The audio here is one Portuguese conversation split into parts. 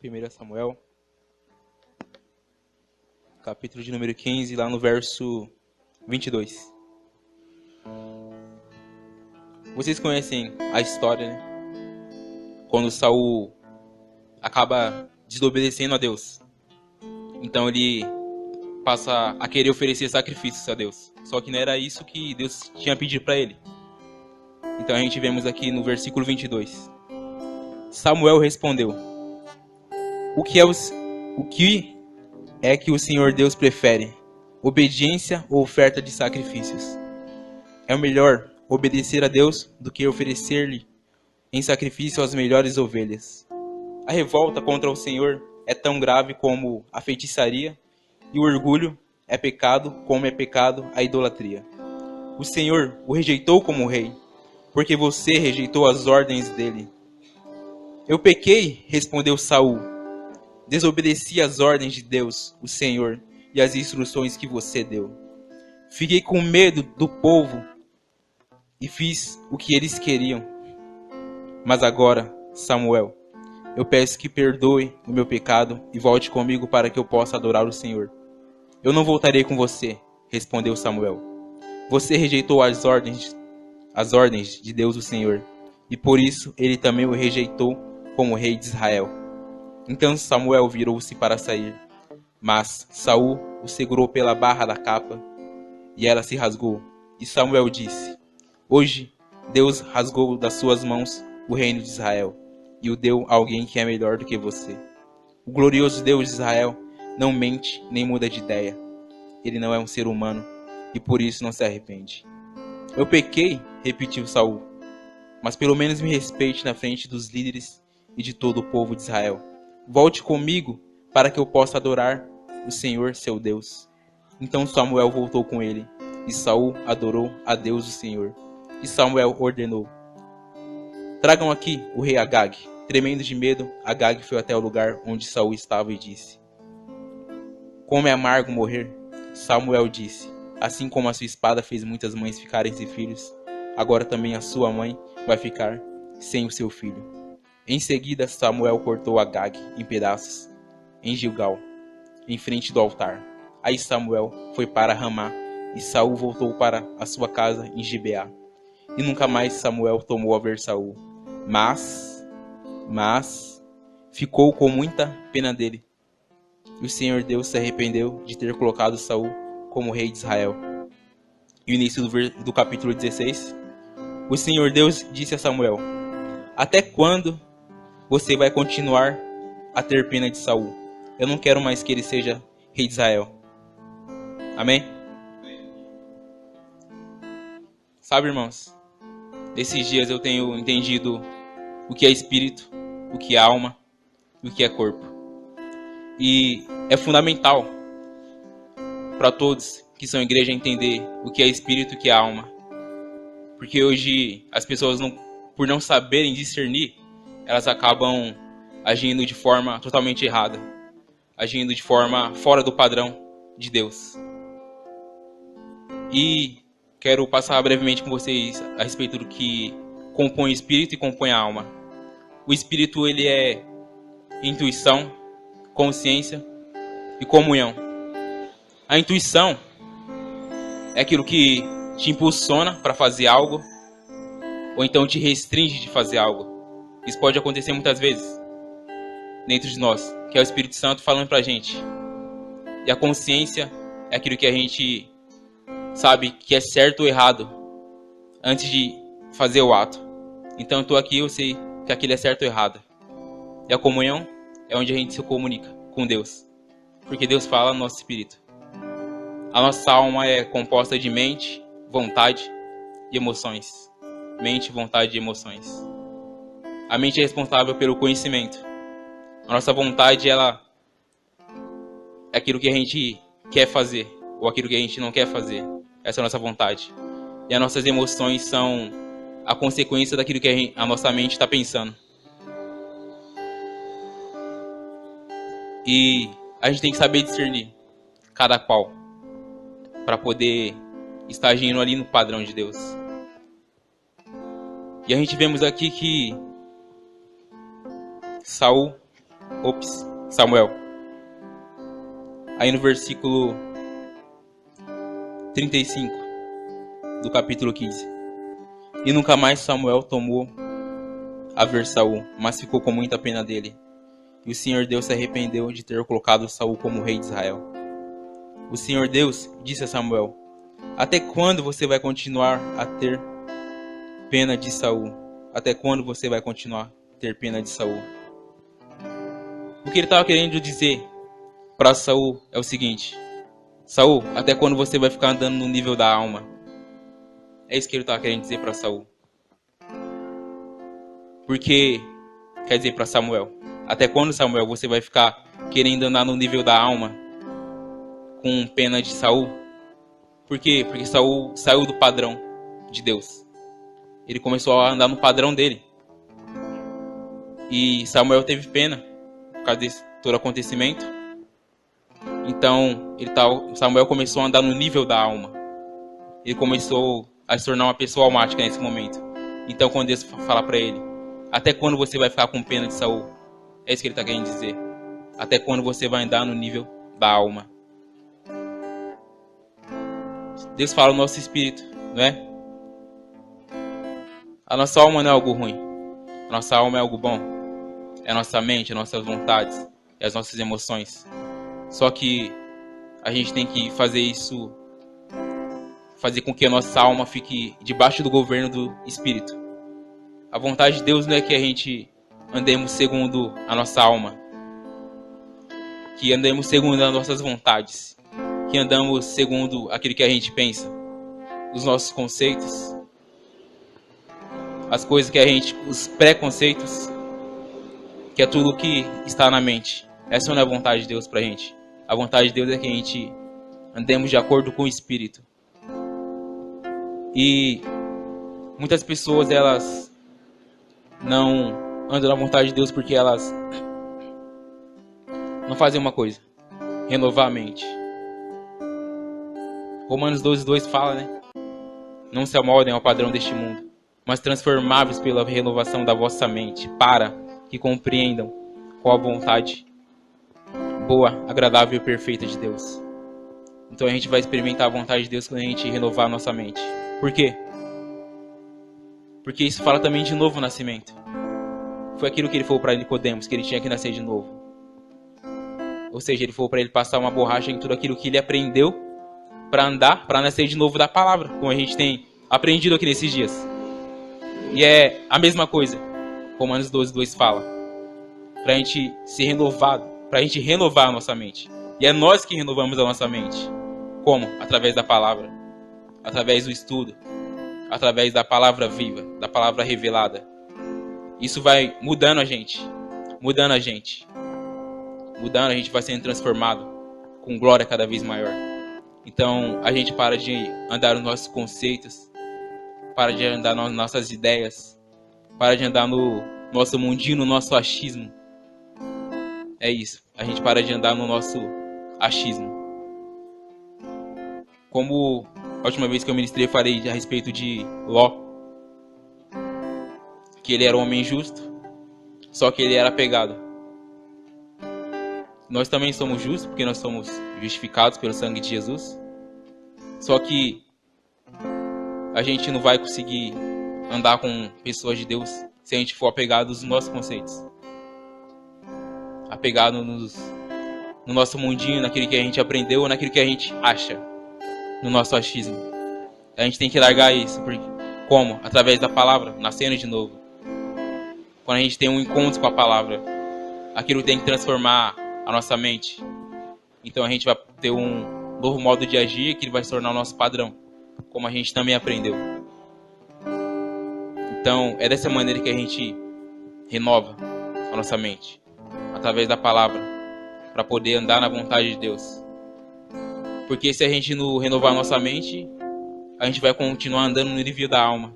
1 Samuel, capítulo de número 15, lá no verso 22. Vocês conhecem a história, né? Quando Saul acaba desobedecendo a Deus. Então ele passa a querer oferecer sacrifícios a Deus. Só que não era isso que Deus tinha pedido para ele. Então a gente vemos aqui no versículo 22. Samuel respondeu: O que é que o Senhor Deus prefere? Obediência ou oferta de sacrifícios? É melhor obedecer a Deus do que oferecer-lhe em sacrifício as melhores ovelhas. A revolta contra o Senhor é tão grave como a feitiçaria, e o orgulho é pecado como é pecado a idolatria. O Senhor o rejeitou como rei, porque você rejeitou as ordens dele. Eu pequei, respondeu Saul. Desobedeci às ordens de Deus, o Senhor, e às instruções que você deu. Fiquei com medo do povo e fiz o que eles queriam. Mas agora, Samuel, eu peço que perdoe o meu pecado e volte comigo para que eu possa adorar o Senhor. Eu não voltarei com você, respondeu Samuel. Você rejeitou as ordens de Deus, o Senhor, e por isso ele também o rejeitou como rei de Israel. Então Samuel virou-se para sair, mas Saul o segurou pela barra da capa, e ela se rasgou. E Samuel disse: Hoje Deus rasgou das suas mãos o reino de Israel, e o deu a alguém que é melhor do que você. O glorioso Deus de Israel não mente nem muda de ideia. Ele não é um ser humano, e por isso não se arrepende. Eu pequei, repetiu Saul, mas pelo menos me respeite na frente dos líderes e de todo o povo de Israel. Volte comigo para que eu possa adorar o Senhor, seu Deus. Então Samuel voltou com ele, e Saul adorou a Deus, o Senhor. E Samuel ordenou: Tragam aqui o rei Agag. Tremendo de medo, Agag foi até o lugar onde Saul estava e disse: Como é amargo morrer. Samuel disse: Assim como a sua espada fez muitas mães ficarem sem filhos, agora também a sua mãe vai ficar sem o seu filho. Em seguida, Samuel cortou Agag em pedaços em Gilgal, em frente do altar. Aí Samuel foi para Ramá, e Saul voltou para a sua casa em Gibeá. E nunca mais Samuel tomou a ver Saul, mas ficou com muita pena dele. E o Senhor Deus se arrependeu de ter colocado Saul como rei de Israel. E o início do capítulo 16. O Senhor Deus disse a Samuel: Até quando você vai continuar a ter pena de Saul? Eu não quero mais que ele seja rei de Israel. Amém? Sabe, irmãos, nesses dias eu tenho entendido o que é espírito, o que é alma e o que é corpo. E é fundamental para todos que são igreja entender o que é espírito e o que é alma. Porque hoje as pessoas, por não saberem discernir, elas acabam agindo de forma totalmente errada, agindo de forma fora do padrão de Deus. E quero passar brevemente com vocês a respeito do que compõe o espírito e compõe a alma. O espírito, ele é intuição, consciência e comunhão. A intuição é aquilo que te impulsiona para fazer algo, ou então te restringe de fazer algo. Isso pode acontecer muitas vezes dentro de nós, que é o Espírito Santo falando pra gente. E a consciência é aquilo que a gente sabe que é certo ou errado antes de fazer o ato. Então eu tô aqui, eu sei que aquilo é certo ou errado. E a comunhão é onde a gente se comunica com Deus, porque Deus fala no nosso espírito. A nossa alma é composta de mente, vontade e emoções. Mente, vontade e emoções. A mente é responsável pelo conhecimento. A nossa vontade, ela é aquilo que a gente quer fazer, ou aquilo que a gente não quer fazer. Essa é a nossa vontade. E as nossas emoções são a consequência daquilo que a nossa mente está pensando. E a gente tem que saber discernir cada qual, para poder estar agindo ali no padrão de Deus. E a gente vemos aqui que Saul Samuel. Aí no versículo 35 do capítulo 15. E nunca mais Samuel tomou a ver Saul, mas ficou com muita pena dele. E o Senhor Deus se arrependeu de ter colocado Saul como rei de Israel. O Senhor Deus disse a Samuel: até quando você vai continuar a ter pena de Saul? Até quando você vai continuar a ter pena de Saul? O que ele estava querendo dizer para Saul é o seguinte: Saul, até quando você vai ficar andando no nível da alma? É isso que ele estava querendo dizer para Saul. Porque, quer dizer para Samuel, até quando, Samuel, você vai ficar querendo andar no nível da alma com pena de Saul? Por quê? Porque Saul saiu do padrão de Deus. Ele começou a andar no padrão dele. E Samuel teve pena por causa desse todo acontecimento. Então, Samuel começou a andar no nível da alma. Ele começou a se tornar uma pessoa almática nesse momento. Então, quando Deus fala para ele: até quando você vai ficar com pena de Saul? É isso que ele está querendo dizer. Até quando você vai andar no nível da alma? Deus fala no nosso espírito, não é? A nossa alma não é algo ruim. A nossa alma é algo bom. É a nossa mente, as nossas vontades, é as nossas emoções. Só que a gente tem que fazer isso, fazer com que a nossa alma fique debaixo do governo do Espírito. A vontade de Deus não é que a gente andemos segundo a nossa alma, que andemos segundo as nossas vontades, que andamos segundo aquilo que a gente pensa, os nossos conceitos, as coisas que a gente, os preconceitos, que é tudo que está na mente. Essa não é a vontade de Deus pra gente. A vontade de Deus é que a gente andemos de acordo com o Espírito. E muitas pessoas, elas não andam na vontade de Deus porque elas não fazem uma coisa: renovar a mente. Romanos 12:2 fala, né? Não se amoldem ao padrão deste mundo, mas transformáveis pela renovação da vossa mente, para que compreendam qual a vontade boa, agradável e perfeita de Deus. Então a gente vai experimentar a vontade de Deus quando a gente renovar a nossa mente. Por quê? Porque isso fala também de novo nascimento. Foi aquilo que ele falou para Nicodemos, que ele tinha que nascer de novo. Ou seja, ele falou para ele passar uma borracha em tudo aquilo que ele aprendeu para andar, para nascer de novo da palavra, como a gente tem aprendido aqui nesses dias. E é a mesma coisa. Romanos 12:2 fala para a gente ser renovado, para a gente renovar a nossa mente. E é nós que renovamos a nossa mente. Como? Através da palavra, através do estudo, através da palavra viva, da palavra revelada. Isso vai mudando a gente, mudando a gente vai sendo transformado com glória cada vez maior. Então a gente para de andar nos nossos conceitos, para de andar nas nossas ideias, para de andar no nosso mundinho, no nosso achismo. É isso, a gente para de andar no nosso achismo. Como a última vez que eu ministrei, eu falei a respeito de Ló, que ele era um homem justo, só que ele era pegado. Nós também somos justos, porque nós somos justificados pelo sangue de Jesus. Só que a gente não vai conseguir andar com pessoas de Deus se a gente for apegado aos nossos conceitos, apegado no nosso mundinho, naquilo que a gente aprendeu, naquilo que a gente acha, no nosso achismo. A gente tem que largar isso. Porque, como? Através da palavra, nascendo de novo. Quando a gente tem um encontro com a palavra, aquilo tem que transformar a nossa mente. Então a gente vai ter um novo modo de agir que vai se tornar o nosso padrão, como a gente também aprendeu. Então é dessa maneira que a gente renova a nossa mente, através da palavra, para poder andar na vontade de Deus. Porque se a gente não renovar a nossa mente, a gente vai continuar andando no nível da alma.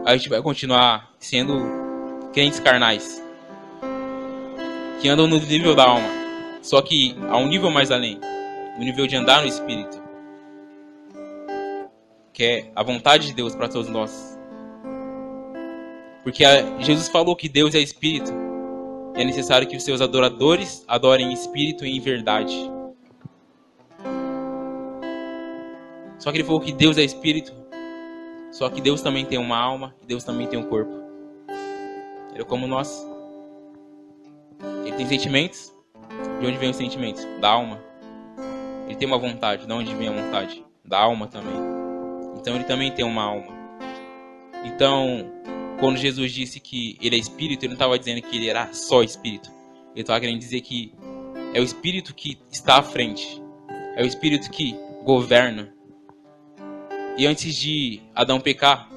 A gente vai continuar sendo crentes carnais, que andam no nível da alma, só que a um nível mais além, no nível de andar no Espírito, que é a vontade de Deus para todos nós. Porque Jesus falou que Deus é Espírito, é necessário que os seus adoradores adorem em espírito e em verdade. Só que ele falou que Deus é espírito. Só que Deus também tem uma alma e Deus também tem um corpo. Ele é como nós. Ele tem sentimentos. De onde vem os sentimentos? Da alma. Ele tem uma vontade. De onde vem a vontade? Da alma também. Então ele também tem uma alma. Então, quando Jesus disse que ele é espírito, ele não estava dizendo que ele era só espírito. Ele estava querendo dizer que é o espírito que está à frente. É o espírito que governa. E antes de Adão pecar,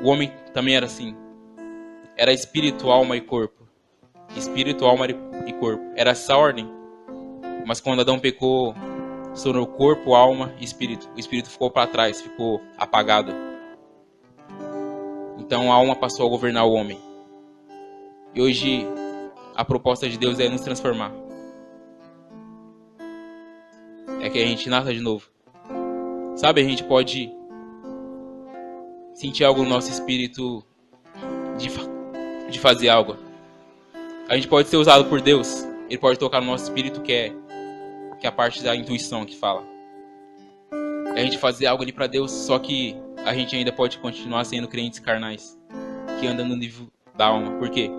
o homem também era assim. Era espírito, alma e corpo. Espírito, alma e corpo. Era essa ordem. Mas quando Adão pecou, se tornou corpo, alma e espírito. O espírito ficou para trás, ficou apagado. Então a alma passou a governar o homem. E hoje a proposta de Deus é nos transformar. É que a gente nasça de novo. Sabe, a gente pode sentir algo no nosso espírito de fazer algo. A gente pode ser usado por Deus. Ele pode tocar no nosso espírito, que é a parte da intuição que fala. E a gente fazer algo ali para Deus, só que a gente ainda pode continuar sendo crentes carnais, que andam no nível da alma. Por quê?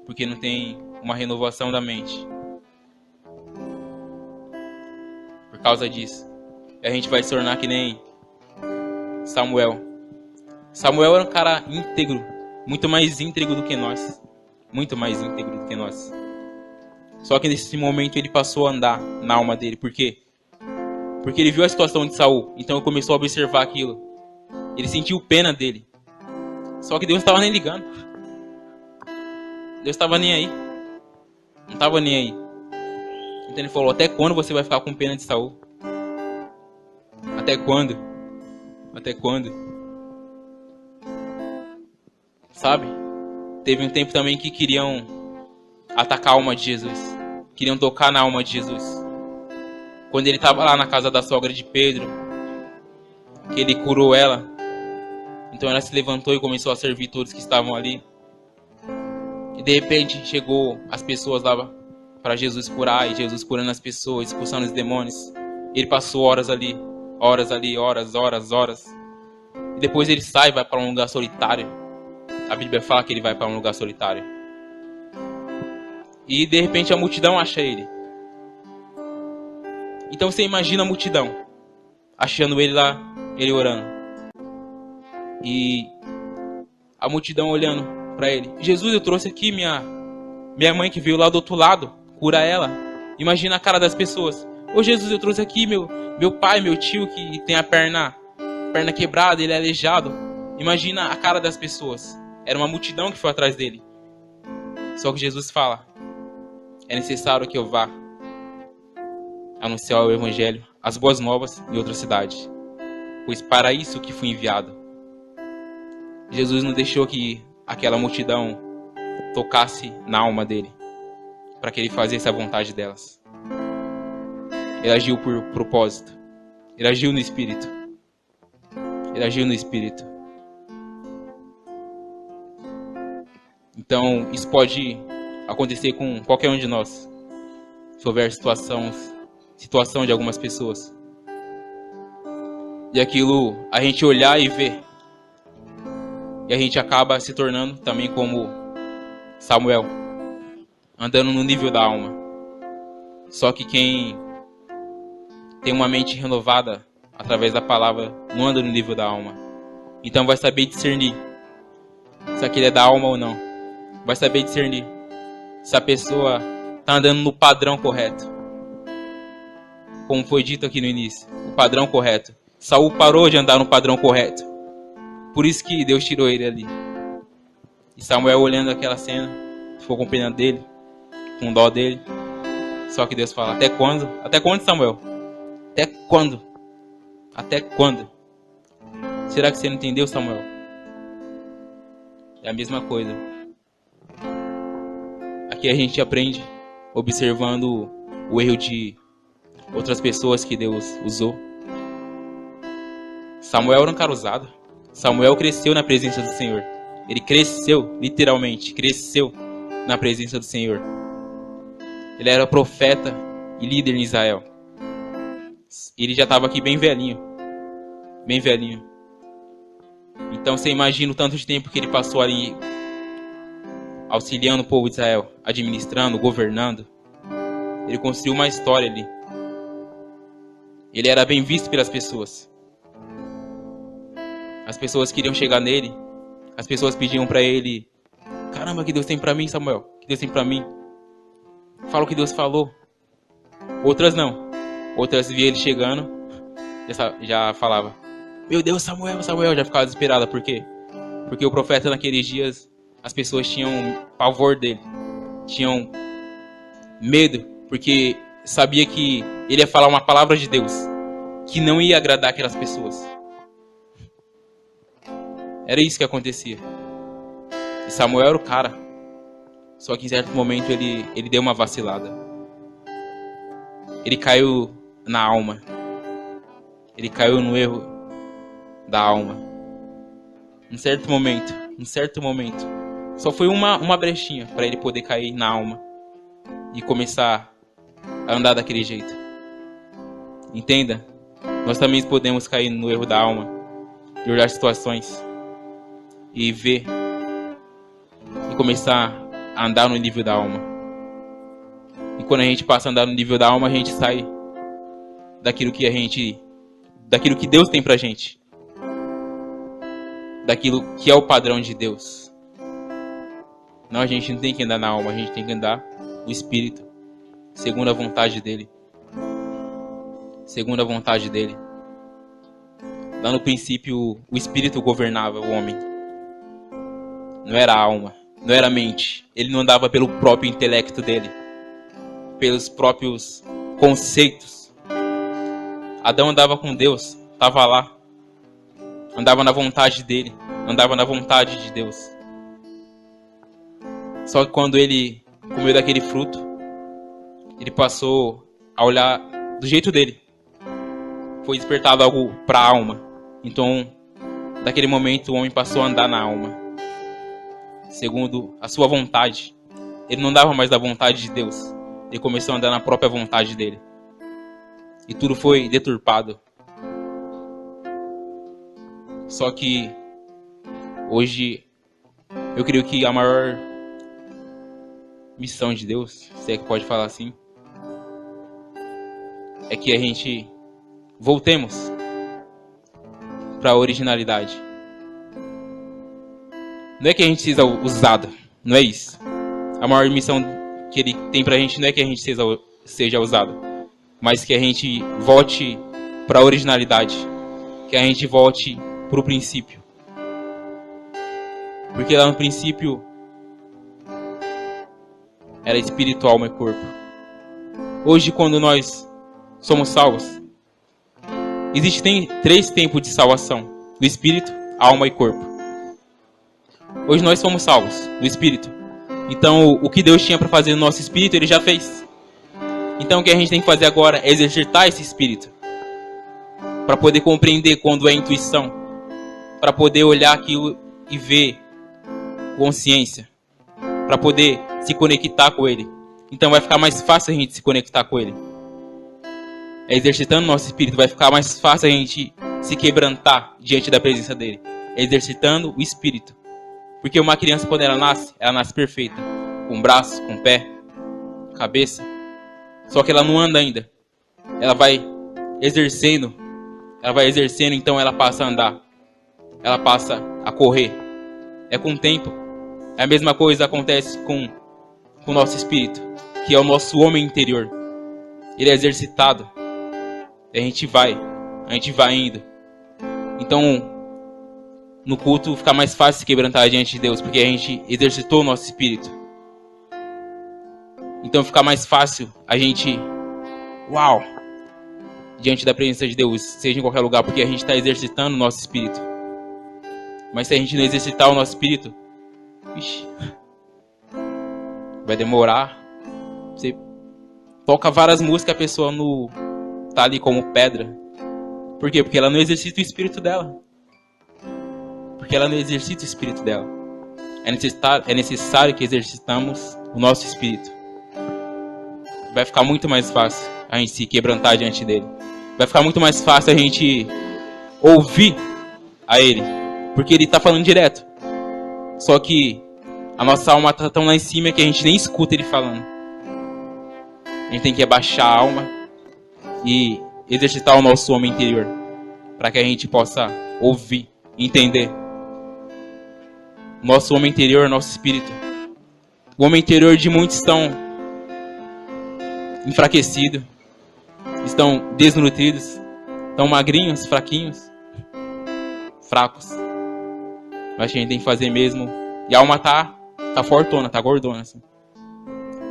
Porque não tem uma renovação da mente. Por causa disso. E a gente vai se tornar que nem Samuel. Samuel era um cara íntegro, muito mais íntegro do que nós. Muito mais íntegro do que nós. Só que nesse momento ele passou a andar na alma dele. Por quê? Porque ele viu a situação de Saul. Então ele começou a observar aquilo. Ele sentiu pena dele. Só que Deus não estava nem ligando. Deus estava nem aí. Não estava nem aí. Então ele falou: até quando você vai ficar com pena de Saul? Até quando? Até quando? Sabe? Teve um tempo também que queriam atacar a alma de Jesus. Queriam tocar na alma de Jesus. Quando ele estava lá na casa da sogra de Pedro, que ele curou ela. Então ela se levantou e começou a servir todos que estavam ali. E de repente chegou as pessoas lá para Jesus curar. E Jesus curando as pessoas, expulsando os demônios. Ele passou horas ali. Horas. E depois ele sai e vai para um lugar solitário. A Bíblia fala que ele vai para um lugar solitário. E de repente a multidão acha ele. Então você imagina a multidão achando ele lá, ele orando. E a multidão olhando para ele. Jesus, eu trouxe aqui minha mãe que veio lá do outro lado. Cura ela. Imagina a cara das pessoas. Ô Jesus, eu trouxe aqui meu pai, meu tio que tem a perna quebrada, ele é aleijado. Imagina a cara das pessoas. Era uma multidão que foi atrás dele. Só que Jesus fala: é necessário que eu vá anunciar o evangelho, as boas novas em outra cidade, pois para isso que fui enviado. Jesus não deixou que aquela multidão tocasse na alma dele, para que ele fizesse a vontade delas. Ele agiu por propósito. Ele agiu no Espírito. Ele agiu no Espírito. Então, isso pode acontecer com qualquer um de nós. Se houver situação de algumas pessoas. E aquilo, a gente olhar e ver. E a gente acaba se tornando também como Samuel. Andando no nível da alma. Só que quem tem uma mente renovada através da palavra não anda no nível da alma. Então vai saber discernir se aquele é da alma ou não. Vai saber discernir se a pessoa está andando no padrão correto. Como foi dito aqui no início, o padrão correto. Saul parou de andar no padrão correto. Por isso que Deus tirou ele ali. E Samuel olhando aquela cena, ficou com pena dele, com dó dele. Só que Deus fala: até quando? Até quando, Samuel? Até quando? Até quando? Será que você não entendeu, Samuel? É a mesma coisa. Aqui a gente aprende observando o erro de outras pessoas que Deus usou. Samuel era um cara usado. Samuel cresceu na presença do Senhor. Ele cresceu, literalmente, cresceu. na presença do Senhor. Ele era profeta e líder em Israel. Ele já estava aqui bem velhinho. Bem velhinho. Então você imagina o tanto de tempo que ele passou ali auxiliando o povo de Israel, administrando, governando. Ele construiu uma história ali. Ele era bem visto pelas pessoas. As pessoas queriam chegar nele. As pessoas pediam para ele: caramba, que Deus tem para mim, Samuel? Que Deus tem para mim? Fala o que Deus falou. Outras não. Outras via ele chegando, já falava: meu Deus, Samuel, Samuel. Já ficava desesperada. Por quê? Porque o profeta naqueles dias, as pessoas tinham pavor dele. Tinham medo. Porque sabia que ele ia falar uma palavra de Deus que não ia agradar aquelas pessoas. Era isso que acontecia. E Samuel era o cara. Só que em certo momento ele deu uma vacilada. Ele caiu na alma. Ele caiu no erro da alma. Em certo momento. Só foi uma brechinha para ele poder cair na alma. E começar a andar daquele jeito. Entenda? Nós também podemos cair no erro da alma. E olhar situações. E ver. E começar a andar no nível da alma. E quando a gente passa a andar no nível da alma, a gente sai daquilo que Deus tem pra gente. Daquilo que é o padrão de Deus. Não, a gente não tem que andar na alma, a gente tem que andar no Espírito, segundo a vontade dele. Segundo a vontade dele. Lá no princípio, o Espírito governava o homem. Não era a alma, não era a mente. Ele não andava pelo próprio intelecto dele, pelos próprios conceitos. Adão andava com Deus, estava lá. Andava na vontade dele, andava na vontade de Deus. Só que quando ele comeu daquele fruto, ele passou a olhar do jeito dele. Foi despertado algo para a alma. Então, daquele momento, o homem passou a andar na alma, segundo a sua vontade. Ele não andava mais da vontade de Deus. Ele começou a andar na própria vontade dele. E tudo foi deturpado. Só que hoje eu creio que a maior missão de Deus, se é que pode falar assim, é que a gente voltemos para a originalidade. Não é que a gente seja usado, não é isso. A maior missão que ele tem pra gente não é que a gente seja usado, mas que a gente volte para a originalidade, que a gente volte para o princípio. Porque lá no princípio era espírito, alma e corpo. Hoje, quando nós somos salvos, existem 3 tempos de salvação: do espírito, alma e corpo. Hoje nós somos salvos no espírito. Então o que Deus tinha para fazer no nosso espírito, Ele já fez. Então o que a gente tem que fazer agora é exercitar esse espírito, para poder compreender quando é intuição, para poder olhar aquilo e ver consciência, para poder se conectar com Ele. Então vai ficar mais fácil a gente se conectar com Ele. É exercitando nosso espírito, vai ficar mais fácil a gente se quebrantar diante da presença dEle. É exercitando o espírito. Porque uma criança, quando ela nasce perfeita. Com braço, com pé, cabeça. Só que ela não anda ainda. Ela vai exercendo, então ela passa a andar. Ela passa a correr. É com o tempo. É a mesma coisa acontece com o nosso espírito, que é o nosso homem interior. Ele é exercitado. A gente vai indo. Então, no culto fica mais fácil se quebrantar diante de Deus, porque a gente exercitou o nosso espírito. Então fica mais fácil a gente, diante da presença de Deus, seja em qualquer lugar, porque a gente está exercitando o nosso espírito. Mas se a gente não exercitar o nosso espírito, vai demorar. Você toca várias músicas, a pessoa tá ali como pedra. Por quê? Porque ela não exercita o espírito dela. é necessário que exercitamos o nosso espírito. Vai ficar muito mais fácil a gente se quebrantar diante dele. Vai ficar muito mais fácil a gente ouvir a ele, porque ele está falando direto. Só que a nossa alma está tão lá em cima que a gente nem escuta ele falando. A gente tem que abaixar a alma e exercitar o nosso homem interior, para que a gente possa ouvir, entender. Nosso homem interior, nosso espírito. O homem interior de muitos estão enfraquecidos, estão desnutridos, estão magrinhos, fraquinhos, fracos. Mas a gente tem que fazer mesmo. E a alma tá fortona, tá gordona, assim.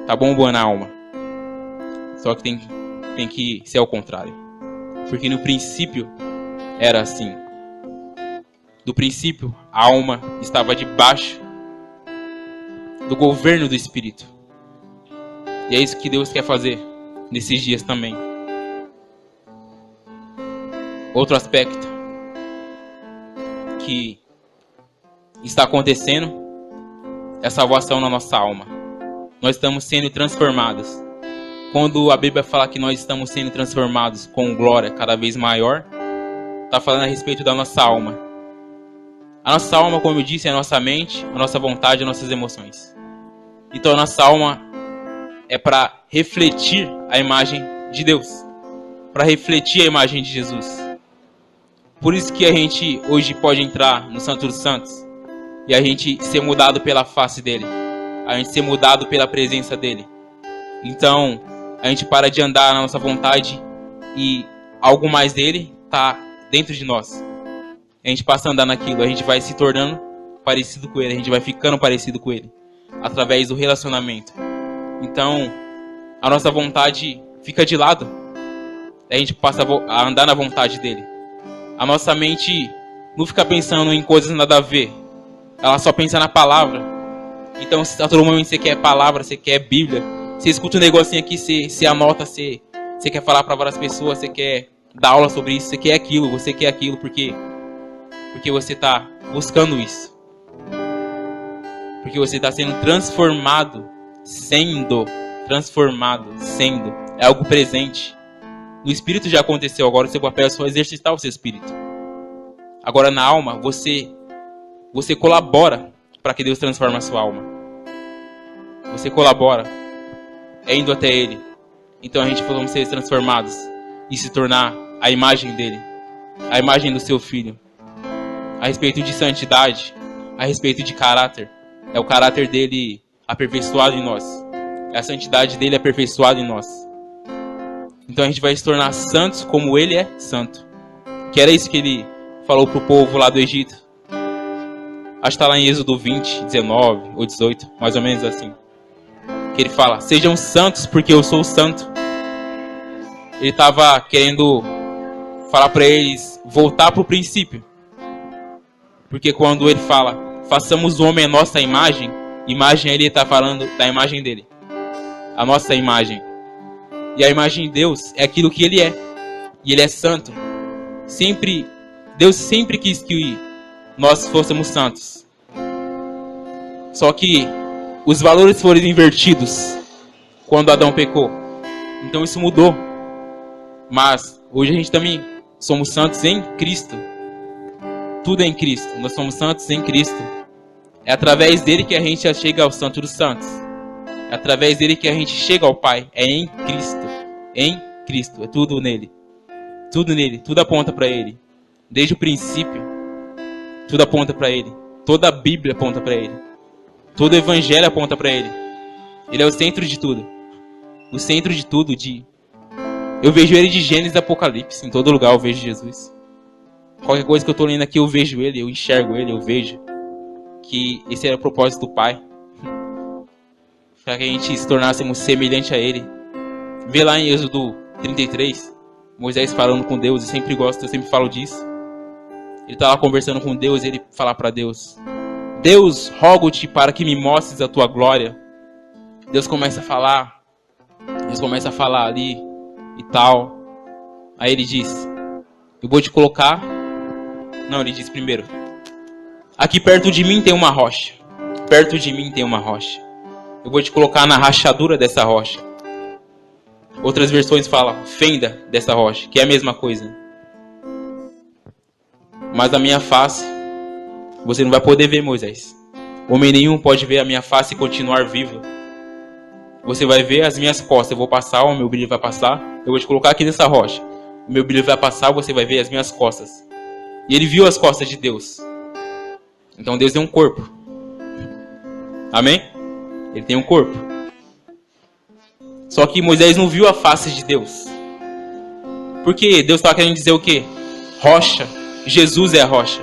Tá bombando a alma. Só que tem que ser ao contrário. Porque no princípio era assim. Do princípio, a alma estava debaixo do governo do Espírito. E é isso que Deus quer fazer nesses dias também. Outro aspecto que está acontecendo é a salvação na nossa alma. Nós estamos sendo transformados. Quando a Bíblia fala que nós estamos sendo transformados com glória cada vez maior, está falando a respeito da nossa alma. A nossa alma, como eu disse, é a nossa mente, a nossa vontade, as nossas emoções. Então a nossa alma é para refletir a imagem de Deus, para refletir a imagem de Jesus. Por isso que a gente hoje pode entrar no Santo dos Santos e a gente ser mudado pela face dele, a gente ser mudado pela presença dele. Então a gente para de andar na nossa vontade e algo mais dele está dentro de nós. A gente passa a andar naquilo, a gente vai se tornando parecido com ele, a gente vai ficando parecido com ele, através do relacionamento. Então, a nossa vontade fica de lado, a gente passa a andar na vontade dele. A nossa mente não fica pensando em coisas nada a ver, ela só pensa na palavra. Então, a todo momento você quer palavra, você quer Bíblia, você escuta um negocinho aqui, você anota, você quer falar para várias pessoas, você quer dar aula sobre isso, você quer aquilo, porque você está buscando isso. Porque você está sendo transformado, sendo. É algo presente. No espírito já aconteceu, agora o seu papel é só exercitar o seu espírito. Agora na alma, você colabora para que Deus transforme a sua alma. Você colabora, indo até Ele. Então a gente vamos ser transformados e se tornar a imagem dele, a imagem do seu Filho. A respeito de santidade, a respeito de caráter. É o caráter dele aperfeiçoado em nós. É a santidade dele aperfeiçoada em nós. Então a gente vai se tornar santos como ele é santo. Que era isso que ele falou para o povo lá do Egito. Acho que está lá em Êxodo 20, 19 ou 18, mais ou menos assim. Que ele fala, sejam santos porque eu sou santo. Ele estava querendo falar para eles voltar para o princípio. Porque quando ele fala, façamos o homem a nossa imagem, ele está falando da imagem dele. A nossa imagem. E a imagem de Deus é aquilo que ele é. E ele é santo. Deus sempre quis que nós fôssemos santos. Só que os valores foram invertidos quando Adão pecou. Então isso mudou. Mas hoje a gente também somos santos em Cristo. Tudo é em Cristo. Nós somos santos em Cristo. É através dele que a gente chega ao Santo dos Santos. É através dele que a gente chega ao Pai. É em Cristo. Em Cristo. É tudo nele. Tudo nele. Tudo aponta para ele. Desde o princípio. Tudo aponta para ele. Toda a Bíblia aponta para ele. Todo o Evangelho aponta para ele. Ele é o centro de tudo. O centro de tudo. Eu vejo ele de Gênesis e Apocalipse. Em todo lugar eu vejo Jesus. Qualquer coisa que eu estou lendo aqui, eu vejo ele, eu enxergo ele, eu vejo que esse era o propósito do Pai. Para que a gente se tornássemos semelhante a ele. Vê lá em Êxodo 33, Moisés falando com Deus, eu sempre falo disso. Ele está lá conversando com Deus e ele fala para Deus, Deus, rogo-te para que me mostres a tua glória. Deus começa a falar ali e tal. Aí ele diz, eu vou te colocar... Não, ele diz primeiro, aqui perto de mim tem uma rocha. perto de mim tem uma rocha. Eu vou te colocar na rachadura dessa rocha. Outras versões falam fenda dessa rocha, que é a mesma coisa. Mas a minha face, você não vai poder ver, Moisés. Homem nenhum pode ver a minha face e continuar vivo. Você vai ver as minhas costas, eu vou passar, o meu brilho vai passar. Eu vou te colocar aqui nessa rocha. O meu brilho vai passar, você vai ver as minhas costas. E ele viu as costas de Deus. Então Deus tem um corpo. Amém? Ele tem um corpo. Só que Moisés não viu a face de Deus. Porque Deus estava querendo dizer o quê? Rocha. Jesus é a rocha.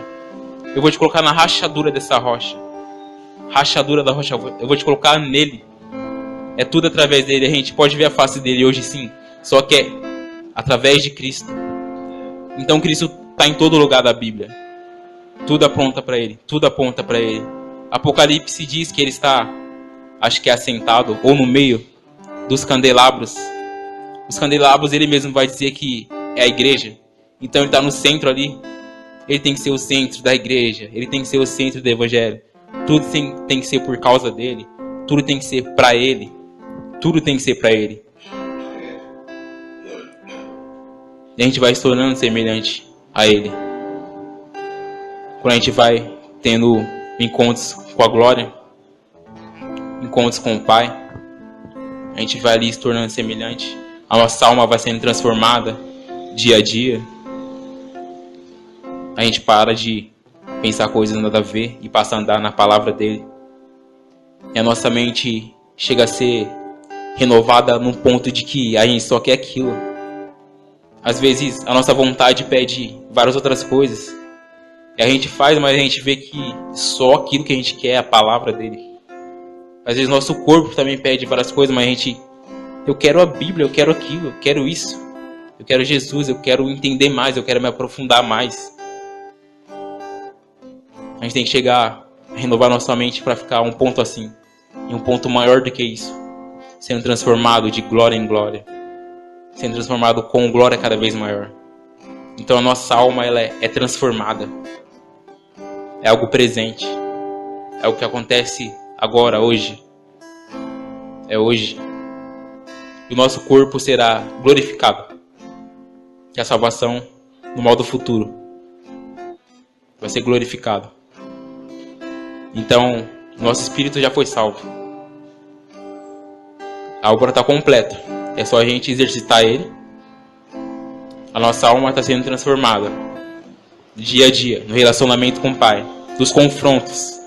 Eu vou te colocar na rachadura dessa rocha. Rachadura da rocha. Eu vou te colocar nele. É tudo através dele. A gente pode ver a face dele hoje sim. Só que é através de Cristo. Então Cristo está em todo lugar da Bíblia. Tudo aponta para ele. Tudo aponta para ele. Apocalipse diz que ele está, acho que é assentado, ou no meio dos candelabros. Os candelabros ele mesmo vai dizer que é a igreja. Então ele está no centro ali. Ele tem que ser o centro da igreja. Ele tem que ser o centro do evangelho. Tudo tem que ser por causa dele. Tudo tem que ser para ele. Tudo tem que ser para ele. E a gente vai se tornando semelhante a ele. Quando a gente vai tendo encontros com a glória, encontros com o Pai, a gente vai ali se tornando semelhante. A nossa alma vai sendo transformada dia a dia. A gente para de pensar coisas nada a ver e passa a andar na palavra dele. E a nossa mente chega a ser renovada num ponto de que a gente só quer aquilo. Às vezes a nossa vontade pede várias outras coisas. E a gente faz, mas a gente vê que só aquilo que a gente quer é a palavra dele. Às vezes nosso corpo também pede várias coisas, mas a gente... Eu quero a Bíblia, eu quero aquilo, eu quero isso. Eu quero Jesus, eu quero entender mais, eu quero me aprofundar mais. A gente tem que chegar a renovar nossa mente para ficar um ponto assim. E um ponto maior do que isso. Sendo transformado de glória em glória. Sendo transformado com glória cada vez maior. Então a nossa alma ela é transformada. É algo presente. É o que acontece agora, hoje. É hoje. E o nosso corpo será glorificado. Que a salvação no modo futuro vai ser glorificado. Então, nosso espírito já foi salvo. A obra está completa. É só a gente exercitar ele. A nossa alma está sendo transformada. Dia a dia. No relacionamento com o Pai. Nos confrontos.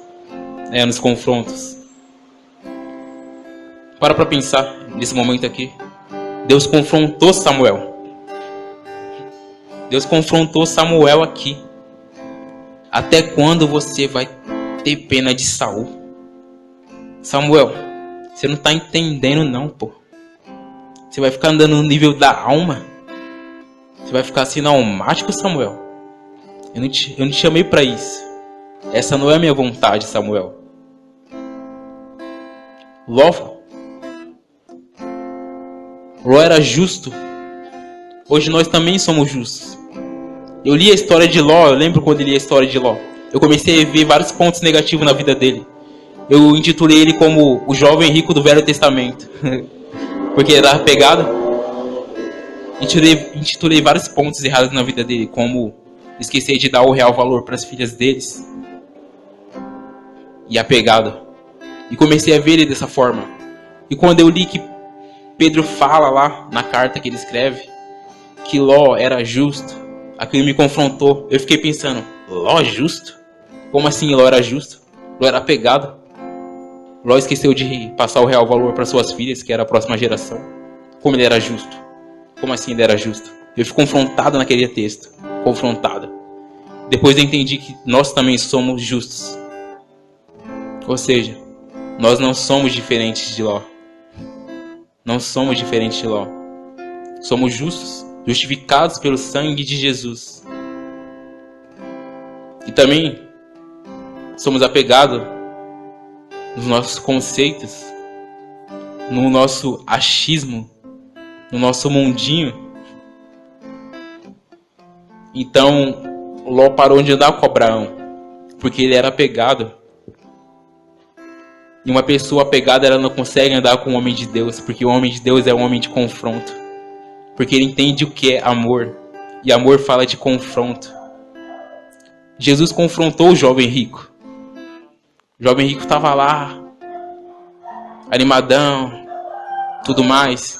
Nos confrontos. Para pensar nesse momento aqui. Deus confrontou Samuel. Deus confrontou Samuel aqui. Até quando você vai ter pena de Saul? Samuel, você não está entendendo não, pô. Você vai ficar andando no nível da alma? Você vai ficar assim no automático, Samuel? Eu não te chamei para isso. Essa não é a minha vontade, Samuel. Ló era justo. Hoje nós também somos justos. Eu li a história de Ló, eu lembro quando eu li a história de Ló. Eu comecei a ver vários pontos negativos na vida dele. Eu intitulei ele como o jovem rico do Velho Testamento. Porque ele era pegado. Intitulei vários pontos errados na vida dele, como esquecer de dar o real valor para as filhas deles. E a pegada. E comecei a ver ele dessa forma. E quando eu li que Pedro fala lá na carta que ele escreve que Ló era justo, aquilo me confrontou. Eu fiquei pensando, Ló justo? Como assim Ló era justo? Ló era apegado. Ló esqueceu de passar o real valor para suas filhas, que era a próxima geração. Como ele era justo? Como assim ele era justo? Eu fui confrontado naquele texto. Confrontado. Depois eu entendi que nós também somos justos. Ou seja, nós não somos diferentes de Ló. Não somos diferentes de Ló. Somos justos, justificados pelo sangue de Jesus. E também somos apegados nos nossos conceitos, no nosso achismo, no nosso mundinho. Então, Ló parou de andar com Abraão, porque ele era apegado E uma pessoa apegada, ela não consegue andar com o homem de Deus, porque o homem de Deus é um homem de confronto. Porque ele entende o que é amor. E amor fala de confronto. Jesus confrontou o jovem rico. O jovem rico estava lá, animadão, tudo mais.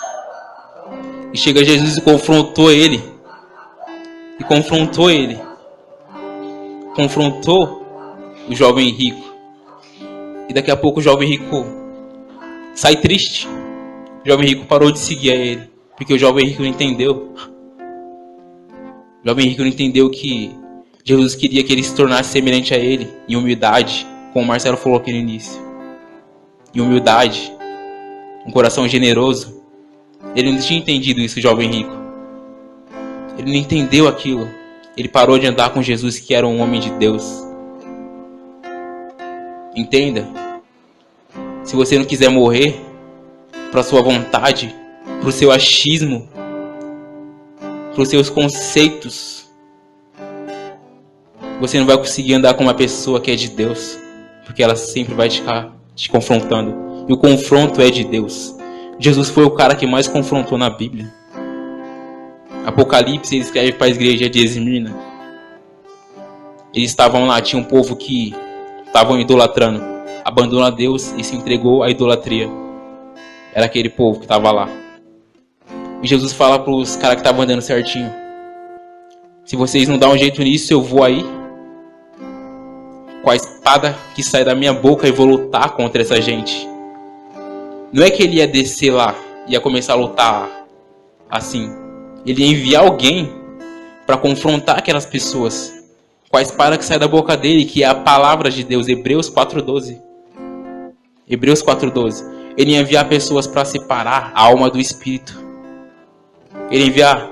E chega Jesus e confrontou ele. E confrontou ele. Confrontou o jovem rico. E daqui a pouco o jovem rico sai triste. O jovem rico parou de seguir a ele. Porque o jovem rico não entendeu. O jovem rico não entendeu que Jesus queria que ele se tornasse semelhante a ele. Em humildade. Como o Marcelo falou aqui no início. Em humildade. Um coração generoso. Ele não tinha entendido isso, o jovem rico. Ele não entendeu aquilo. Ele parou de andar com Jesus, que era um homem de Deus. Entenda. Se você não quiser morrer para sua vontade, para o seu achismo, para os seus conceitos, você não vai conseguir andar com uma pessoa que é de Deus, porque ela sempre vai ficar te confrontando. E o confronto é de Deus. Jesus foi o cara que mais confrontou na Bíblia. Apocalipse, ele escreve para a igreja de Esmirna. Eles estavam lá, tinha um povo que estavam idolatrando, abandonou a Deus e se entregou à idolatria. Era aquele povo que estava lá. E Jesus fala para os caras que estavam andando certinho: se vocês não dão um jeito nisso, eu vou aí com a espada que sai da minha boca e vou lutar contra essa gente. Não é que ele ia descer lá, ia começar a lutar assim. Ele ia enviar alguém para confrontar aquelas pessoas com a espada que sai da boca dele, que é a palavra de Deus. Hebreus 4:12. Hebreus 4:12. Ele ia enviar pessoas para separar a alma do espírito. Ele ia enviar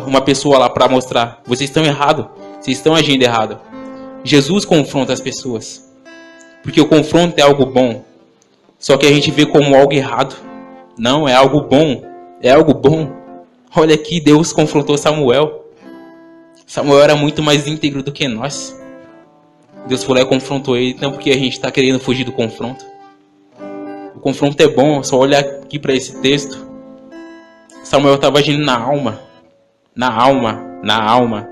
uma pessoa lá para mostrar: vocês estão errados, vocês estão agindo errado. Jesus confronta as pessoas, porque o confronto é algo bom. Só que a gente vê como algo errado. Não, é algo bom. É algo bom. Olha aqui, Deus confrontou Samuel. Samuel era muito mais íntegro do que nós. Deus foi lá e confrontou ele. Não porque a gente está querendo fugir do confronto. O confronto é bom. Só olhar aqui para esse texto. Samuel estava agindo na alma. Na alma. Na alma.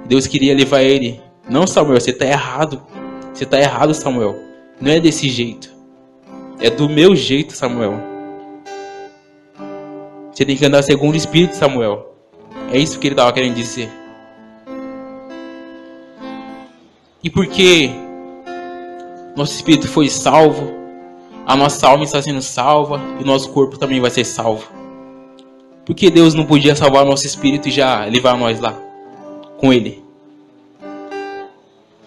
Deus queria levar ele. Não, Samuel, você está errado. Você está errado, Samuel. Não é desse jeito. É do meu jeito, Samuel. Você tem que andar segundo o Espírito, Samuel. É isso que ele estava querendo dizer. E porque nosso espírito foi salvo, a nossa alma está sendo salva e o nosso corpo também vai ser salvo. Porque Deus não podia salvar o nosso espírito e já levar nós lá com Ele,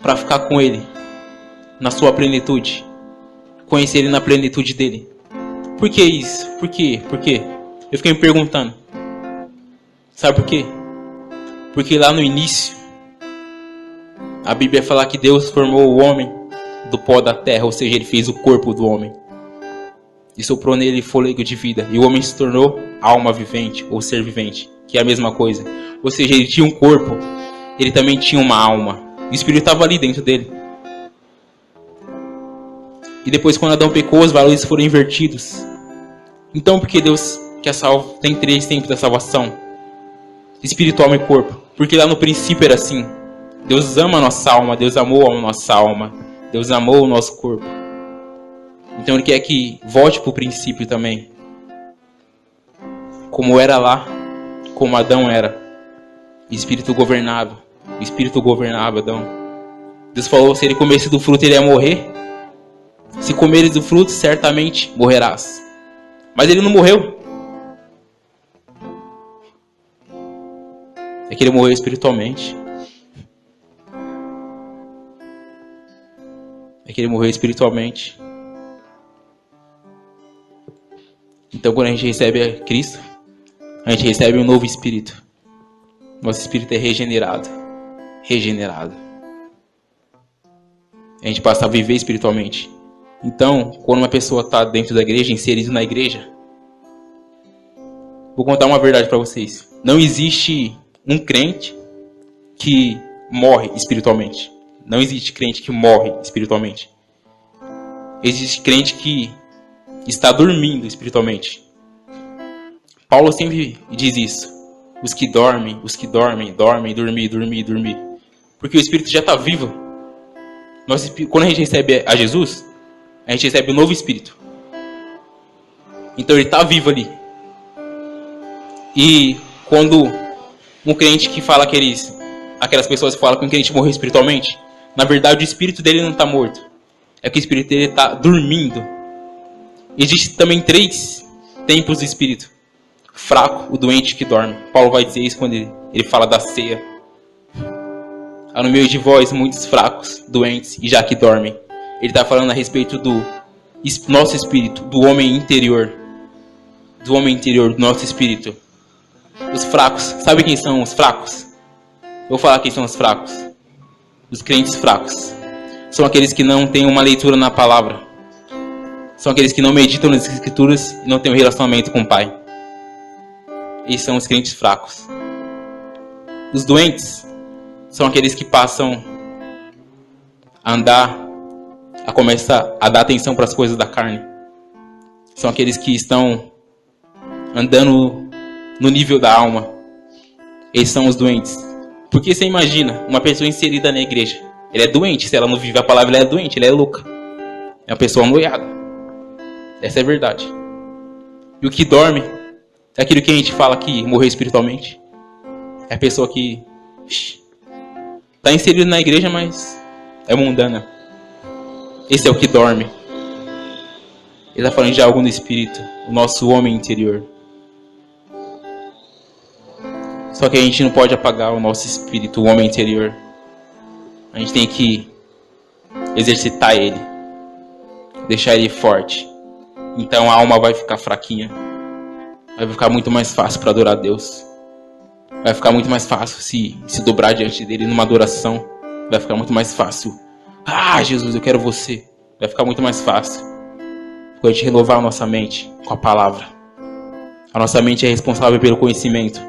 para ficar com Ele na sua plenitude, conhecer Ele na plenitude dele. Por que isso? Por quê? Por quê? Eu fiquei me perguntando. Sabe por quê? Porque lá no início, a Bíblia fala que Deus formou o homem do pó da terra, ou seja, Ele fez o corpo do homem e soprou nele fôlego de vida, e o homem se tornou alma vivente, ou ser vivente, que é a mesma coisa. Ou seja, ele tinha um corpo, ele também tinha uma alma, o Espírito estava ali dentro dele. E depois, quando Adão pecou, os valores foram invertidos. Então, porque Deus quer tem 3 tempos da salvação: espírito, alma e corpo. Porque lá no princípio era assim. Deus ama a nossa alma, Deus amou a nossa alma, Deus amou o nosso corpo. Então Ele quer que volte para o princípio também. Como era lá, como Adão era. O Espírito governava. O Espírito governava Adão. Deus falou: se ele comesse do fruto, ele ia morrer. Se comeres do fruto, certamente morrerás. Mas ele não morreu. É que ele morreu espiritualmente. É que ele morreu espiritualmente. Então, quando a gente recebe a Cristo, a gente recebe um novo espírito. Nosso espírito é regenerado. Regenerado. A gente passa a viver espiritualmente. Então, quando uma pessoa está dentro da igreja, inserido na igreja, vou contar uma verdade para vocês. Não existe um crente que morre espiritualmente. Não existe crente que morre espiritualmente. Existe crente que está dormindo espiritualmente. Paulo sempre diz isso. Os que dormem, dormir. Porque o Espírito já está vivo. Quando a gente recebe a Jesus, a gente recebe um novo Espírito. Então ele está vivo ali. E quando um crente que fala aquelas pessoas que falam que um crente morreu espiritualmente, na verdade o Espírito dele não está morto. É que o Espírito dele está dormindo. Existem também 3 tempos do Espírito. Fraco, o doente que dorme. Paulo vai dizer isso quando ele fala da ceia. Há no meio de vós muitos fracos, doentes e já que dormem. Ele está falando a respeito do nosso espírito, do homem interior. Do homem interior, do nosso espírito. Os fracos. Sabe quem são os fracos? Eu vou falar quem são os fracos. Os crentes fracos. São aqueles que não têm uma leitura na palavra. São aqueles que não meditam nas escrituras e não têm um relacionamento com o Pai. Esses são os crentes fracos. Os doentes são aqueles que passam a começar a dar atenção para as coisas da carne. São aqueles que estão andando no nível da alma. Esses são os doentes. Porque você imagina uma pessoa inserida na igreja. Ela é doente. Se ela não vive a palavra, ela é doente. Ela é louca. É uma pessoa noiada. Essa é a verdade. E o que dorme é aquilo que a gente fala que morreu espiritualmente. É a pessoa que está inserida na igreja, mas é mundana. Esse é o que dorme. Ele está falando de algo no espírito. O nosso homem interior. Só que a gente não pode apagar o nosso espírito, o homem interior. A gente tem que exercitar ele. Deixar ele forte. Então a alma vai ficar fraquinha. Vai ficar muito mais fácil para adorar a Deus. Vai ficar muito mais fácil se dobrar diante dele numa adoração. Vai ficar muito mais fácil. Ah, Jesus, eu quero você. Vai ficar muito mais fácil. Quando a gente renovar a nossa mente com a palavra. A nossa mente é responsável pelo conhecimento.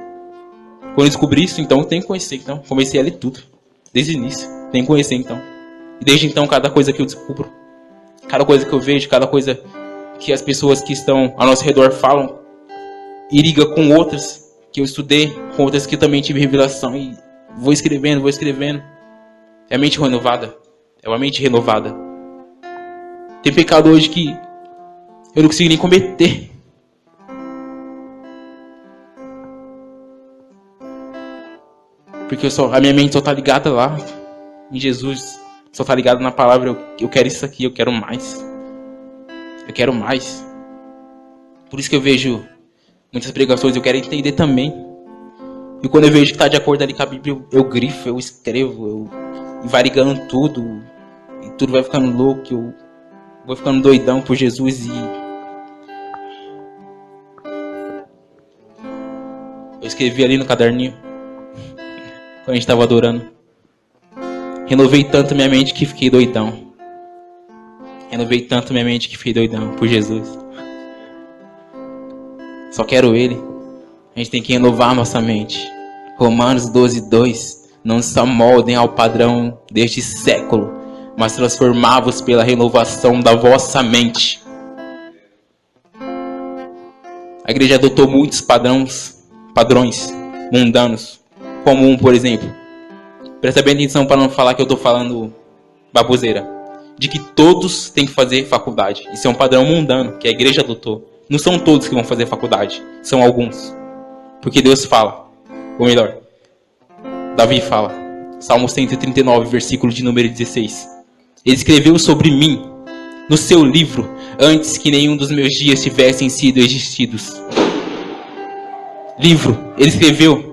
Quando eu descobri isso, então eu tenho que conhecer. Então, comecei a ler tudo. Desde o início. Tenho que conhecer, então. E desde então, cada coisa que eu descubro, cada coisa que eu vejo, cada coisa que as pessoas que estão ao nosso redor falam, irriga com outras que eu estudei, com outras que eu também tive revelação. E vou escrevendo. É a mente renovada. É uma mente renovada. Tem pecado hoje que eu não consigo nem cometer. Porque a minha mente só está ligada lá em Jesus. Só está ligada na palavra. Eu quero isso aqui, eu quero mais. Eu quero mais. Por isso que eu vejo muitas pregações, eu quero entender também. E quando eu vejo que está de acordo ali com a Bíblia, eu grifo, eu escrevo, eu vai ligando tudo. E tudo vai ficando louco, eu vou ficando doidão por Jesus e eu escrevi ali no caderninho quando a gente estava adorando. Renovei tanto minha mente que fiquei doidão. Por Jesus. Só quero Ele. A gente tem que renovar nossa mente. Romanos 12:2. Não se amoldem ao padrão deste século, mas transformai-vos pela renovação da vossa mente. A igreja adotou muitos padrões mundanos. Como um, por exemplo. Presta bem atenção para não falar que eu estou falando baboseira. De que todos têm que fazer faculdade. Isso é um padrão mundano que a igreja adotou. Não são todos que vão fazer faculdade. São alguns. Porque Deus fala. Ou melhor, Davi fala. Salmo 139, versículo de número 16. Ele escreveu sobre mim no seu livro antes que nenhum dos meus dias tivessem sido existidos. Livro. Ele escreveu.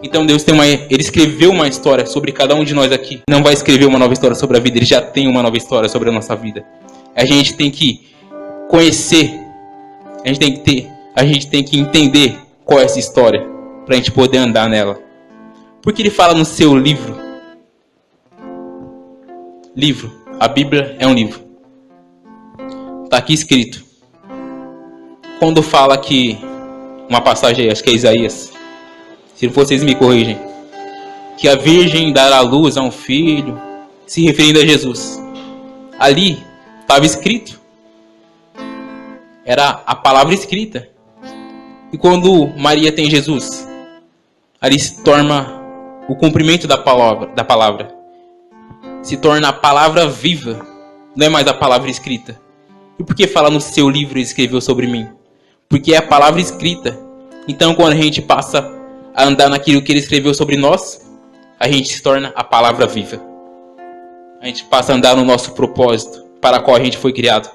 Então Deus Ele escreveu uma história sobre cada um de nós aqui. Não vai escrever uma nova história sobre a vida. Ele já tem uma nova história sobre a nossa vida. A gente tem que conhecer. A gente tem que entender qual é essa história. Para a gente poder andar nela. Porque ele fala no seu livro. Livro. A Bíblia é um livro. Está aqui escrito. Quando fala que... Uma passagem aí, acho que é Isaías. Se vocês me corrigem. Que a virgem dará luz a um filho. Se referindo a Jesus. Ali Estava escrito. Era a palavra escrita. E quando Maria tem Jesus, ali se torna o cumprimento da palavra. Se torna a palavra viva. Não é mais a palavra escrita. E por que fala no seu livro e escreveu sobre mim? Porque é a palavra escrita. Então quando a gente passa a andar naquilo que ele escreveu sobre nós, a gente se torna a palavra viva. A gente passa a andar no nosso propósito, para o qual a gente foi criado.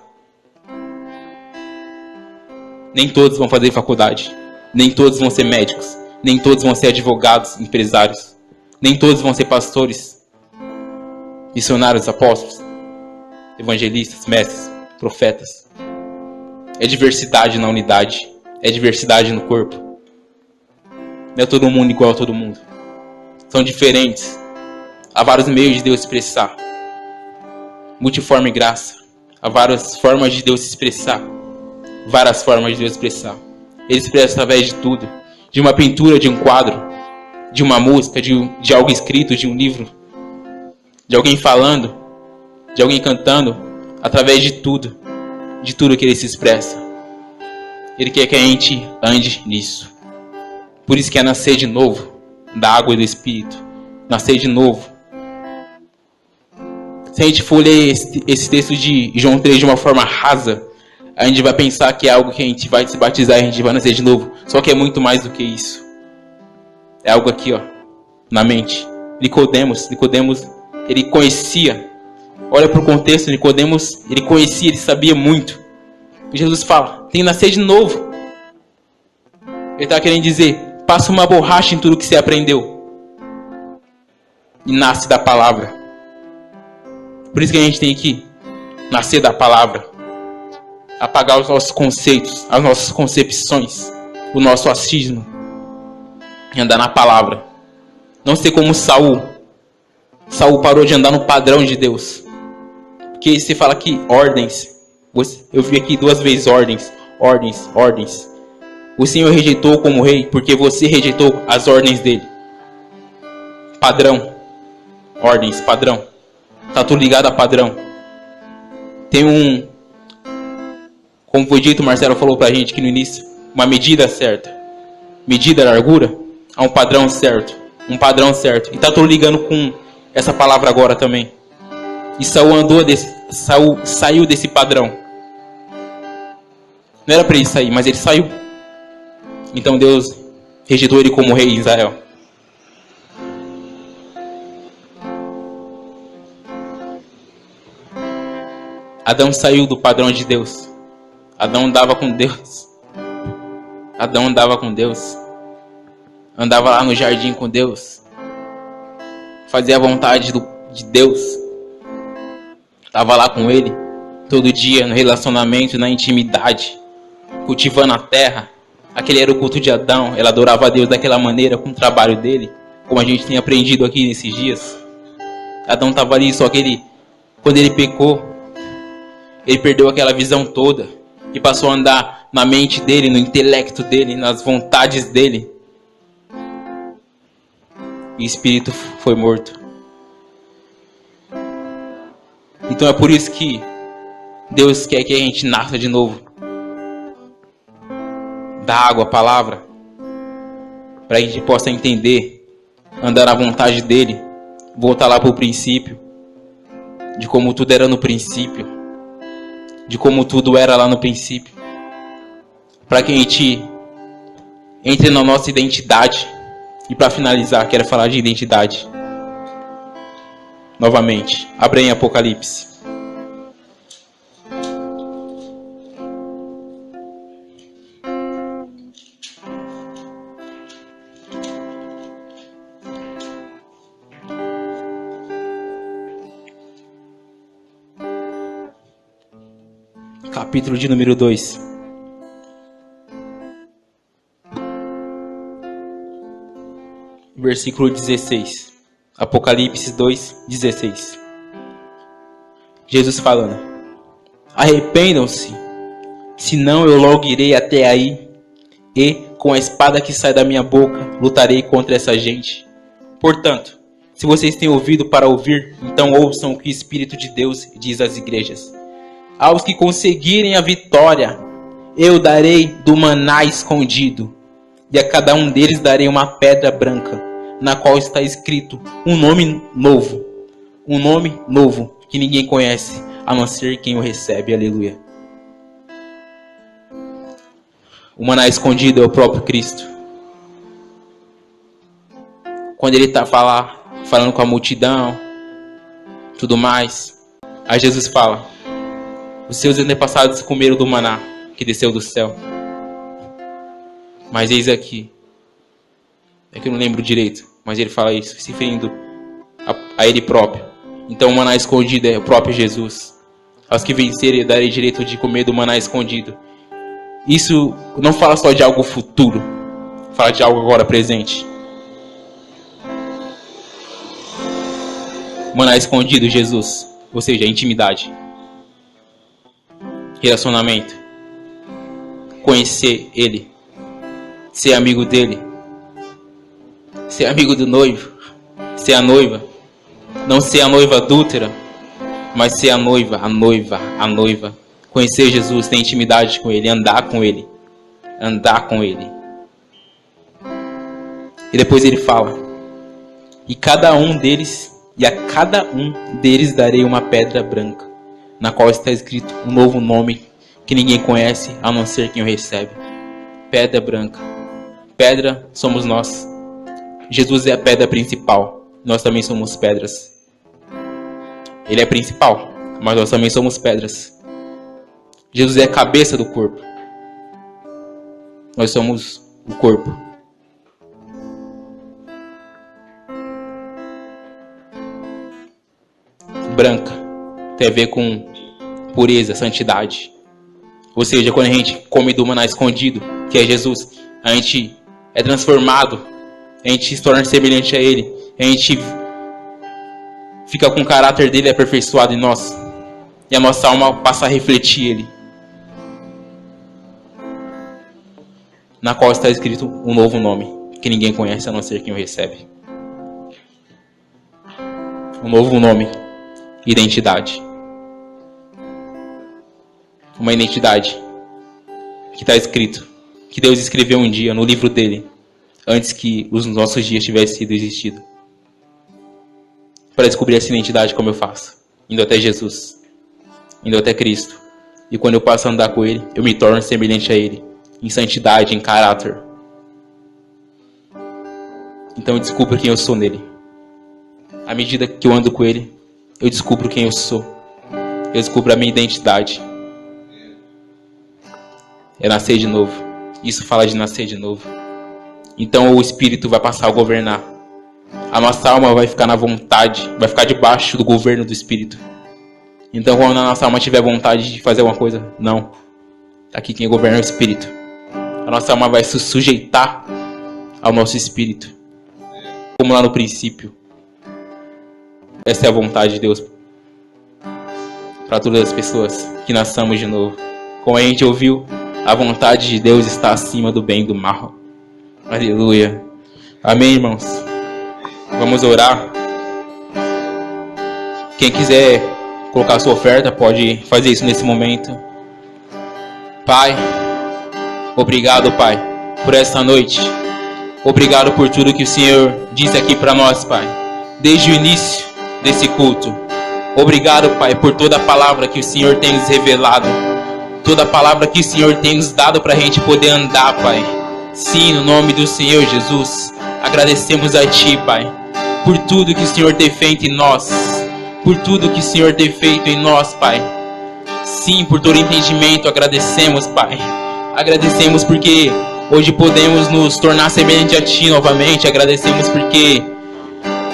Nem todos vão fazer faculdade. Nem todos vão ser médicos. Nem todos vão ser advogados, empresários. Nem todos vão ser pastores, missionários, apóstolos, evangelistas, mestres, profetas. É diversidade na unidade. É diversidade no corpo. Não é todo mundo igual a todo mundo. São diferentes. Há vários meios de Deus se expressar. Multiforme graça. Há várias formas de Deus se expressar. Várias formas de Deus se expressar. Ele se expressa através de tudo. De uma pintura, de um quadro, de uma música, de algo escrito, de um livro, de alguém falando, de alguém cantando, através de tudo que ele se expressa. Ele quer que a gente ande nisso. Por isso que é nascer de novo, da água e do Espírito. Nascer de novo. Se a gente for ler esse texto de João 3 de uma forma rasa, a gente vai pensar que é algo que a gente vai se batizar e a gente vai nascer de novo. Só que é muito mais do que isso. É algo aqui, ó, na mente. Nicodemos, ele conhecia. Olha para o contexto, Nicodemos, ele conhecia, ele sabia muito. E Jesus fala, tem que nascer de novo. Ele está querendo dizer, passa uma borracha em tudo que você aprendeu. E nasce da palavra. Por isso que a gente tem que nascer da palavra. Apagar os nossos conceitos, as nossas concepções, o nosso achismo. E andar na palavra. Não ser como Saul. Saul parou de andar no padrão de Deus. Porque você fala aqui, ordens. Eu vi aqui 2 vezes ordens. Ordens. O Senhor rejeitou como rei porque você rejeitou as ordens dele. Padrão. Ordens, padrão. Tá tudo ligado a padrão. Tem como foi dito, o Marcelo falou pra gente aqui no início, uma medida certa. Medida, largura, há um padrão certo. Um padrão certo. E tá tudo ligando com essa palavra agora também. E Saul saiu desse padrão. Não era para ele sair, mas ele saiu. Então Deus rejeitou ele como rei em Israel. Adão saiu do padrão de Deus. Adão andava com Deus. Andava lá no jardim com Deus. Fazia a vontade de Deus. Estava lá com ele. Todo dia no relacionamento, na intimidade. Cultivando a terra. Aquele era o culto de Adão. Ele adorava a Deus daquela maneira com o trabalho dele. Como a gente tem aprendido aqui nesses dias. Adão estava ali, só que quando ele pecou, ele perdeu aquela visão toda. E passou a andar na mente dele, no intelecto dele, nas vontades dele. E o espírito foi morto. Então é por isso que Deus quer que a gente nasça de novo. Da água, a palavra. Para que a gente possa entender, andar na vontade dele. Voltar lá para o princípio. De como tudo era no princípio. De como tudo era lá no princípio. Para que a gente entre na nossa identidade. E para finalizar, quero falar de identidade. Novamente, abra em Apocalipse. Capítulo de número 2. Versículo 16. Apocalipse 2, 16. Jesus falando: arrependam-se, senão eu logo irei até aí, e com a espada que sai da minha boca, lutarei contra essa gente. Portanto, se vocês têm ouvido para ouvir, então ouçam o que o Espírito de Deus diz às igrejas. Aos que conseguirem a vitória, eu darei do maná escondido, e a cada um deles darei uma pedra branca, na qual está escrito um nome novo que ninguém conhece, a não ser quem o recebe. Aleluia. O maná escondido é o próprio Cristo. Quando ele está falando com a multidão, tudo mais, aí Jesus fala: os seus antepassados comeram do maná que desceu do céu, mas eis aqui. É que eu não lembro direito, mas ele fala isso, se referindo a ele próprio. Então o maná escondido é o próprio Jesus. Aos que vencerem, eu darei direito de comer do maná escondido. Isso não fala só de algo futuro, fala de algo agora presente. Maná escondido, Jesus, ou seja, intimidade, relacionamento, conhecer Ele, ser amigo dele, ser amigo do noivo, ser a noiva, não ser a noiva adúltera, mas ser a noiva. Conhecer Jesus, ter intimidade com Ele, andar com Ele. E depois ele fala: e a cada um deles darei uma pedra branca, na qual está escrito um novo nome que ninguém conhece, a não ser quem o recebe. Pedra branca. Pedra somos nós. Jesus é a pedra principal. Nós também somos pedras. Ele é principal, mas nós também somos pedras. Jesus é a cabeça do corpo. Nós somos o corpo. Branca tem a ver com pureza, santidade. Ou seja, quando a gente come do maná escondido, que é Jesus, a gente é transformado, a gente se torna semelhante a Ele, a gente fica com o caráter dele aperfeiçoado em nós, e a nossa alma passa a refletir Ele, na qual está escrito um novo nome que ninguém conhece a não ser quem o recebe. Um novo nome, identidade. Uma identidade que está escrito, que Deus escreveu um dia no livro dele, antes que os nossos dias tivessem sido existido. Para descobrir essa identidade, como eu faço? Indo até Jesus, indo até Cristo. E quando eu passo a andar com Ele, eu me torno semelhante a Ele, em santidade, em caráter. Então eu descubro quem eu sou nele. À medida que eu ando com Ele, eu descubro quem eu sou. Eu descubro a minha identidade. É nascer de novo. Isso fala de nascer de novo. Então o Espírito vai passar a governar. A nossa alma vai ficar na vontade, vai ficar debaixo do governo do Espírito. Então quando a nossa alma tiver vontade de fazer alguma coisa, não. Aqui quem governa é o Espírito. A nossa alma vai se sujeitar ao nosso Espírito. Como lá no princípio. Essa é a vontade de Deus para todas as pessoas, que nasçamos de novo. Como a gente ouviu, a vontade de Deus está acima do bem e do mal. Aleluia. Amém, irmãos? Vamos orar. Quem quiser colocar sua oferta, pode fazer isso nesse momento. Pai, obrigado, Pai, por esta noite. Obrigado por tudo que o Senhor disse aqui para nós, Pai, desde o início desse culto. Obrigado, Pai, por toda a palavra que o Senhor tem nos revelado. Toda a palavra que o Senhor tem nos dado para a gente poder andar, Pai. Sim, no nome do Senhor Jesus, agradecemos a Ti, Pai, por tudo que o Senhor tem feito em nós. Por tudo que o Senhor tem feito em nós, Pai. Sim, por todo entendimento, agradecemos, Pai. Agradecemos porque hoje podemos nos tornar semelhante a Ti novamente. Agradecemos porque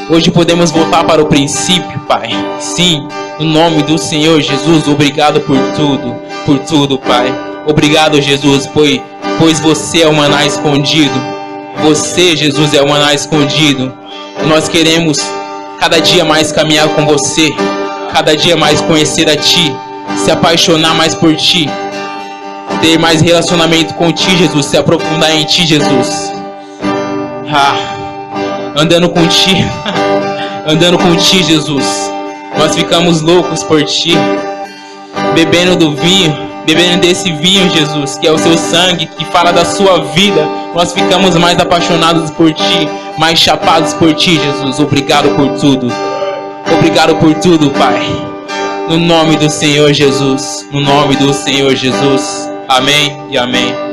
hoje podemos voltar para o princípio, Pai. Sim, no nome do Senhor Jesus, obrigado por tudo, Pai. Obrigado, Jesus, pois você é o maná escondido. Você, Jesus, é o maná escondido. Nós queremos cada dia mais caminhar com você, cada dia mais conhecer a Ti, se apaixonar mais por Ti, ter mais relacionamento com Ti, Jesus, se aprofundar em Ti, Jesus. Andando com Ti, andando com Ti, Jesus. Nós ficamos loucos por Ti. bebendo do vinho, bebendo desse vinho, Jesus, que é o seu sangue, que fala da sua vida, nós ficamos mais apaixonados por Ti, mais chapados por Ti, Jesus. Obrigado por tudo. Obrigado por tudo, Pai. No nome do Senhor Jesus. No nome do Senhor Jesus. Amém e amém.